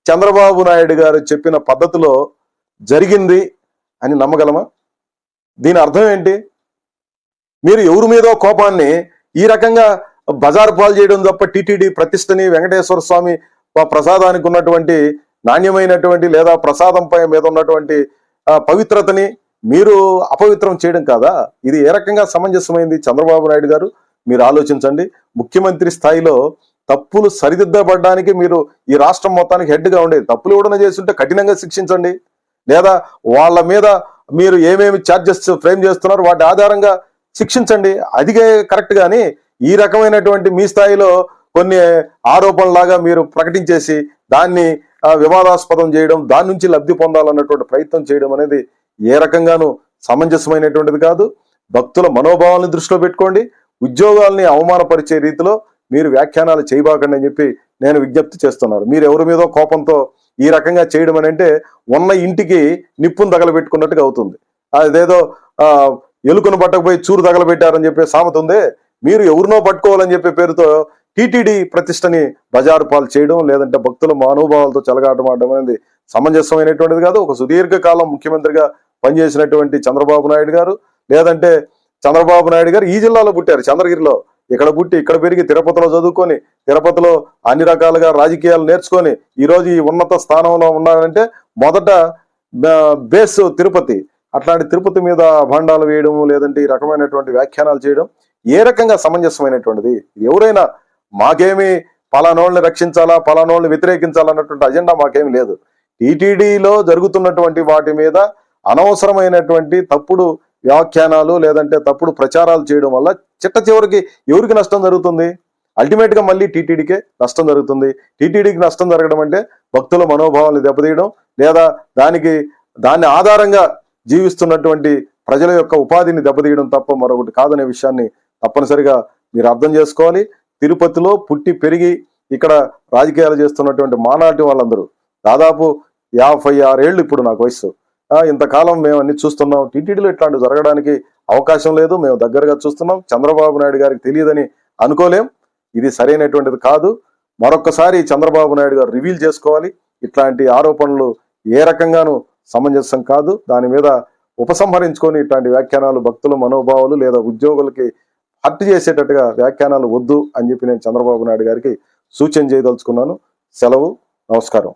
చంద్రబాబు నాయుడు గారు చెప్పిన పద్ధతిలో జరిగింది అని నమ్మగలమా? దీని అర్థం ఏంటి? మీరు ఎవరి మీదో కోపాన్ని ఈ రకంగా బజారు పాలు చేయడం తప్ప టీటీడీ ప్రతిష్టని, వెంకటేశ్వర స్వామి ప్రసాదానికి ఉన్నటువంటి నాణ్యమైనటువంటి లేదా ప్రసాదంపై మీద ఉన్నటువంటి పవిత్రతని మీరు అపవిత్రం చేయడం కాదా? ఇది ఏ రకంగా సమంజసమైంది? చంద్రబాబు నాయుడు గారు మీరు ఆలోచించండి. ముఖ్యమంత్రి స్థాయిలో తప్పులు సరిదిద్దబడడానికి మీరు ఈ రాష్ట్రం మొత్తానికి హెడ్గా ఉండేది. తప్పులు ఎవడన్నా చేస్తుంటే కఠినంగా శిక్షించండి, లేదా వాళ్ళ మీద మీరు ఏమేమి ఛార్జెస్ ఫ్రేమ్ చేస్తున్నారో వాటి ఆధారంగా శిక్షించండి. అది కరెక్ట్. కానీ ఈ రకమైనటువంటి మీ స్థాయిలో కొన్ని ఆరోపణలాగా మీరు ప్రకటించేసి దాన్ని వివాదాస్పదం చేయడం, దాని నుంచి లబ్ధి పొందాలన్నటువంటి ప్రయత్నం చేయడం అనేది ఏ రకంగానూ సమంజసమైనటువంటిది కాదు. భక్తుల మనోభావాలను దృష్టిలో పెట్టుకోండి. ఉద్యోగాల్ని అవమానపరిచే రీతిలో మీరు వ్యాఖ్యానాలు చేయబాకండి అని చెప్పి నేను విజ్ఞప్తి చేస్తున్నాను. మీరు ఎవరి మీదో కోపంతో ఈ రకంగా చేయడం అని అంటే ఉన్న ఇంటికి నిప్పును తగలబెట్టుకున్నట్టుగా అవుతుంది. అదేదో ఎలుకను పట్టకపోయి చూరు తగలబెట్టారని చెప్పే సామెత ఉంది. మీరు ఎవరినో పట్టుకోవాలని చెప్పే పేరుతో టీటీడీ ప్రతిష్టని బజారు పాలు చేయడం, లేదంటే భక్తుల మనోభావాలతో చెలగాటమాడడం అనేది సమంజసమైనటువంటిది కాదు. ఒక సుదీర్ఘకాలం ముఖ్యమంత్రిగా పనిచేసినటువంటి చంద్రబాబు నాయుడు గారు, లేదంటే చంద్రబాబు నాయుడు గారు ఈ జిల్లాలో పుట్టారు, చంద్రగిరిలో. ఇక్కడ పుట్టి ఇక్కడ పెరిగి తిరుపతిలో చదువుకొని తిరుపతిలో అన్ని రకాలుగా రాజకీయాలు నేర్చుకొని ఈరోజు ఈ ఉన్నత స్థానంలో ఉన్నారంటే మొదట బేస్ తిరుపతి. అట్లాంటి తిరుపతి మీద భాండాలు వేయడం, లేదంటే ఈ రకమైనటువంటి వ్యాఖ్యానాలు చేయడం ఏ రకంగా సమంజసమైనటువంటిది? ఎవరైనా మాకేమి పలానోళ్ళని రక్షించాలా, పలానోళ్ళని వ్యతిరేకించాలన్నటువంటి అజెండా మాకేమి లేదు. టీటీడీలో జరుగుతున్నటువంటి వాటి మీద అనవసరమైనటువంటి తప్పుడు వ్యాఖ్యానాలు లేదంటే తప్పుడు ప్రచారాలు చేయడం వల్ల చిట్ట చివరికి ఎవరికి నష్టం జరుగుతుంది? అల్టిమేట్ గా మళ్ళీ టీటీడీకే నష్టం జరుగుతుంది. టీటీడీకి నష్టం జరగడం అంటే భక్తుల మనోభావాలను దెబ్బతీయడం, లేదా దాన్ని ఆధారంగా జీవిస్తున్నటువంటి ప్రజల యొక్క ఉపాధిని దెబ్బతీయడం తప్ప మరొకటి కాదనే విషయాన్ని తప్పనిసరిగా మీరు అర్థం చేసుకోవాలి. తిరుపతిలో పుట్టి పెరిగి ఇక్కడ రాజకీయాలు చేస్తున్నటువంటి మానాటి వాళ్ళందరూ దాదాపు 56 ఏళ్ళు ఇప్పుడు నాకు వయసు. ఇంతకాలం మేము అన్ని చూస్తున్నాం. టీటీడీలో ఇట్లాంటివి జరగడానికి అవకాశం లేదు. మేము దగ్గరగా చూస్తున్నాం. చంద్రబాబు నాయుడు గారికి తెలియదని అనుకోలేం. ఇది సరైనటువంటిది కాదు. మరొక్కసారి చంద్రబాబు నాయుడు గారు రివీల్ చేసుకోవాలి. ఇట్లాంటి ఆరోపణలు ఏ రకంగానూ సమంజసం కాదు. దాని మీద ఉపసంహరించుకొని ఇట్లాంటి వ్యాఖ్యానాలు భక్తుల మనోభావాలు లేదా ఉద్యోగులకి హర్ట్ చేసేటట్టుగా వ్యాఖ్యానాలు వద్దు అని చెప్పి నేను చంద్రబాబు నాయుడు గారికి సూచన చేయదలుచుకున్నాను. సెలవు. నమస్కారం.